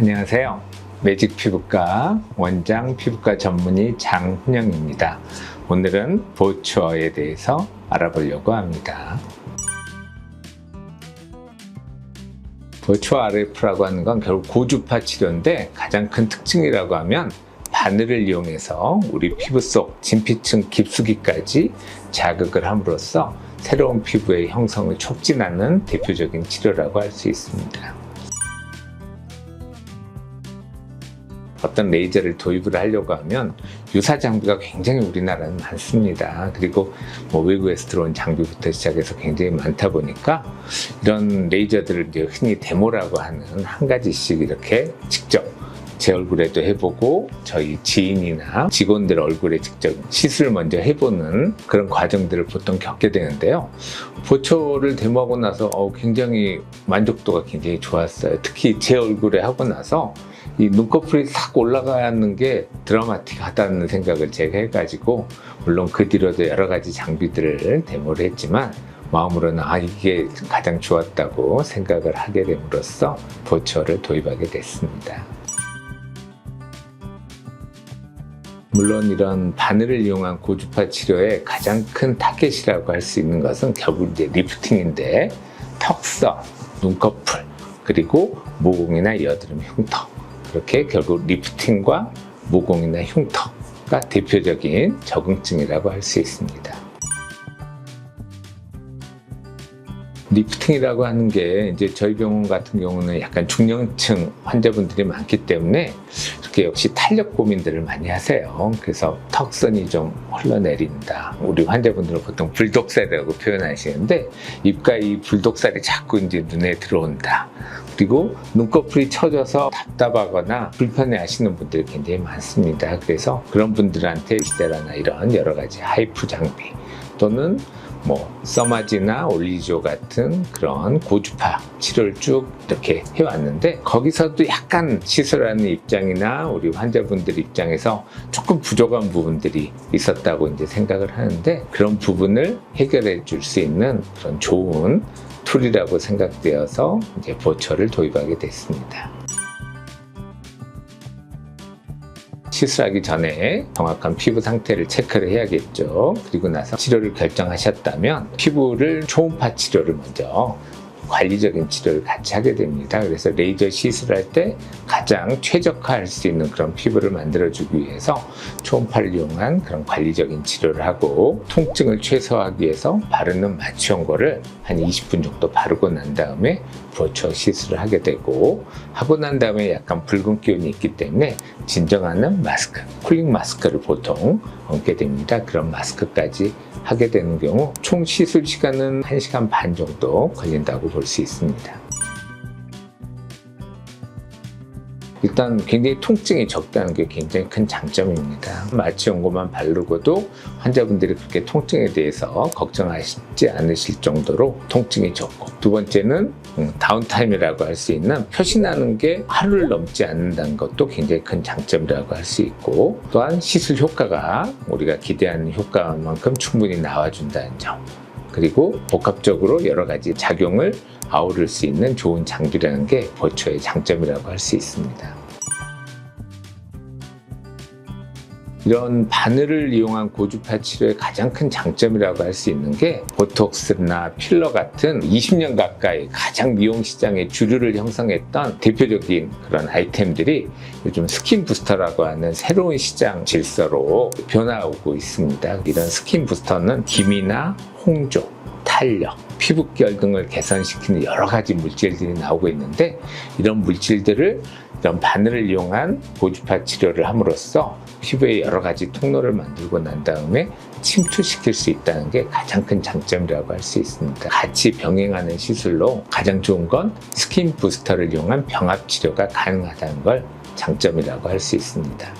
안녕하세요. 매직 피부과 원장 피부과 전문의 장훈영입니다. 오늘은 보초어에 대해서 알아보려고 합니다. 보초어 RF라고 하는 건 결국 고주파 치료인데 가장 큰 특징이라고 하면 바늘을 이용해서 우리 피부 속 진피층 깊숙이까지 자극을 함으로써 새로운 피부의 형성을 촉진하는 대표적인 치료라고 할 수 있습니다. 어떤 레이저를 도입을 하려고 하면 유사 장비가 굉장히 우리나라는 많습니다. 그리고 외국에서 들어온 장비부터 시작해서 굉장히 많다 보니까 이런 레이저들을 이제 흔히 데모라고 하는 한 가지씩 이렇게 직접 제 얼굴에도 해보고 저희 지인이나 직원들 얼굴에 직접 시술을 먼저 해보는 그런 과정들을 보통 겪게 되는데요. 보초를 데모하고 나서 굉장히 만족도가 굉장히 좋았어요. 특히 제 얼굴에 하고 나서 이 눈꺼풀이 싹 올라가는 게 드라마틱하다는 생각을 제가 해가지고, 물론 그 뒤로도 여러 가지 장비들을 데모를 했지만 마음으로는 이게 가장 좋았다고 생각을 하게 됨으로써 보초를 도입하게 됐습니다. 물론 이런 바늘을 이용한 고주파 치료의 가장 큰 타겟이라고 할 수 있는 것은 결국 이제 리프팅인데, 턱선, 눈꺼풀, 그리고 모공이나 여드름, 흉터, 그렇게 결국 리프팅과 모공이나 흉터가 대표적인 적응증이라고 할 수 있습니다. 리프팅이라고 하는 게 이제 저희 병원 같은 경우는 약간 중년층 환자분들이 많기 때문에 이렇게 역시 탄력 고민들을 많이 하세요. 그래서 턱선이 좀 흘러내린다. 우리 환자분들은 보통 불독살이라고 표현하시는데, 입가에 이 불독살이 자꾸 이제 눈에 들어온다. 그리고 눈꺼풀이 처져서 답답하거나 불편해 하시는 분들이 굉장히 많습니다. 그래서 그런 분들한테 시데라나 이런 여러 가지 하이프 장비 또는 써마지나 올리지오 같은 그런 고주파 치료를 쭉 이렇게 해왔는데, 거기서도 약간 시술하는 입장이나 우리 환자분들 입장에서 조금 부족한 부분들이 있었다고 이제 생각을 하는데, 그런 부분을 해결해 줄 수 있는 그런 좋은 툴이라고 생각되어서 이제 보초를 도입하게 됐습니다. 시술하기 전에 정확한 피부 상태를 체크를 해야겠죠. 그리고 나서 치료를 결정하셨다면 피부를 초음파 치료를 먼저, 관리적인 치료를 같이 하게 됩니다. 그래서 레이저 시술할 때 가장 최적화할 수 있는 그런 피부를 만들어주기 위해서 초음파를 이용한 그런 관리적인 치료를 하고, 통증을 최소화하기 위해서 바르는 마취연고를 한 20분 정도 바르고 난 다음에 보초 시술을 하게 되고, 하고 난 다음에 약간 붉은 기운이 있기 때문에 진정하는 마스크, 쿨링 마스크를 보통 얹게 됩니다. 그런 마스크까지 하게 되는 경우 총 시술 시간은 1시간 반 정도 걸린다고 볼 수 있습니다. 일단 굉장히 통증이 적다는 게 굉장히 큰 장점입니다. 마취연고만 바르고도 환자분들이 그렇게 통증에 대해서 걱정하지 않으실 정도로 통증이 적고, 두 번째는 다운타임이라고 할 수 있는 표시나는 게 하루를 넘지 않는다는 것도 굉장히 큰 장점이라고 할 수 있고, 또한 시술 효과가 우리가 기대하는 효과만큼 충분히 나와준다는 점, 그리고 복합적으로 여러 가지 작용을 아우를 수 있는 좋은 장비라는 게 보초의 장점이라고 할 수 있습니다. 이런 바늘을 이용한 고주파 치료의 가장 큰 장점이라고 할 수 있는 게, 보톡스나 필러 같은 20년 가까이 가장 미용 시장의 주류를 형성했던 대표적인 그런 아이템들이 요즘 스킨 부스터라고 하는 새로운 시장 질서로 변화하고 있습니다. 이런 스킨 부스터는 기미나 홍조, 탄력, 피부결 등을 개선시키는 여러 가지 물질들이 나오고 있는데, 이런 물질들을 이런 바늘을 이용한 고주파 치료를 함으로써 피부에 여러 가지 통로를 만들고 난 다음에 침투시킬 수 있다는 게 가장 큰 장점이라고 할 수 있습니다. 같이 병행하는 시술로 가장 좋은 건 스킨 부스터를 이용한 병합 치료가 가능하다는 걸 장점이라고 할 수 있습니다.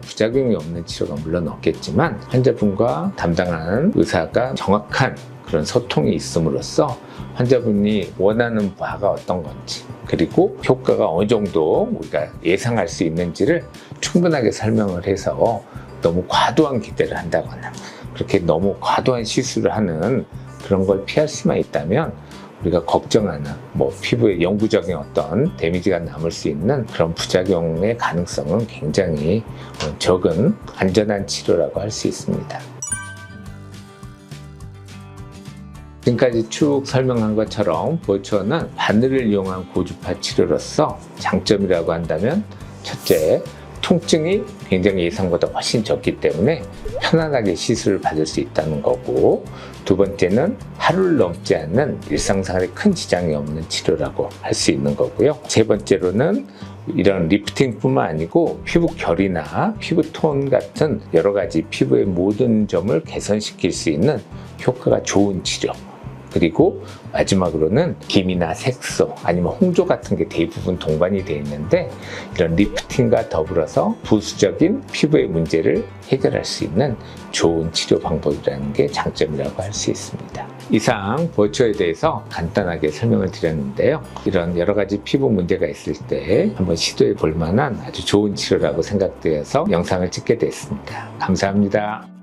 부작용이 없는 치료가 물론 없겠지만, 환자분과 담당하는 의사가 정확한 그런 소통이 있음으로써 환자분이 원하는 바가 어떤 건지, 그리고 효과가 어느 정도 우리가 예상할 수 있는지를 충분하게 설명을 해서 너무 과도한 기대를 한다거나 그렇게 너무 과도한 시술을 하는 그런 걸 피할 수만 있다면 우리가 걱정하는 피부에 영구적인 어떤 데미지가 남을 수 있는 그런 부작용의 가능성은 굉장히 적은 안전한 치료라고 할 수 있습니다. 지금까지 쭉 설명한 것처럼 버추어는 바늘을 이용한 고주파 치료로서 장점이라고 한다면, 첫째, 통증이 굉장히 예상보다 훨씬 적기 때문에 편안하게 시술을 받을 수 있다는 거고, 두 번째는 하루를 넘지 않는 일상생활에 큰 지장이 없는 치료라고 할 수 있는 거고요. 세 번째로는 이런 리프팅뿐만 아니고 피부 결이나 피부 톤 같은 여러 가지 피부의 모든 점을 개선시킬 수 있는 효과가 좋은 치료, 그리고 마지막으로는 김이나 색소 아니면 홍조 같은 게 대부분 동반이 되어 있는데, 이런 리프팅과 더불어서 부수적인 피부의 문제를 해결할 수 있는 좋은 치료 방법이라는 게 장점이라고 할 수 있습니다. 이상 버추어에 대해서 간단하게 설명을 드렸는데요. 이런 여러 가지 피부 문제가 있을 때 한번 시도해 볼 만한 아주 좋은 치료라고 생각되어서 영상을 찍게 됐습니다. 감사합니다.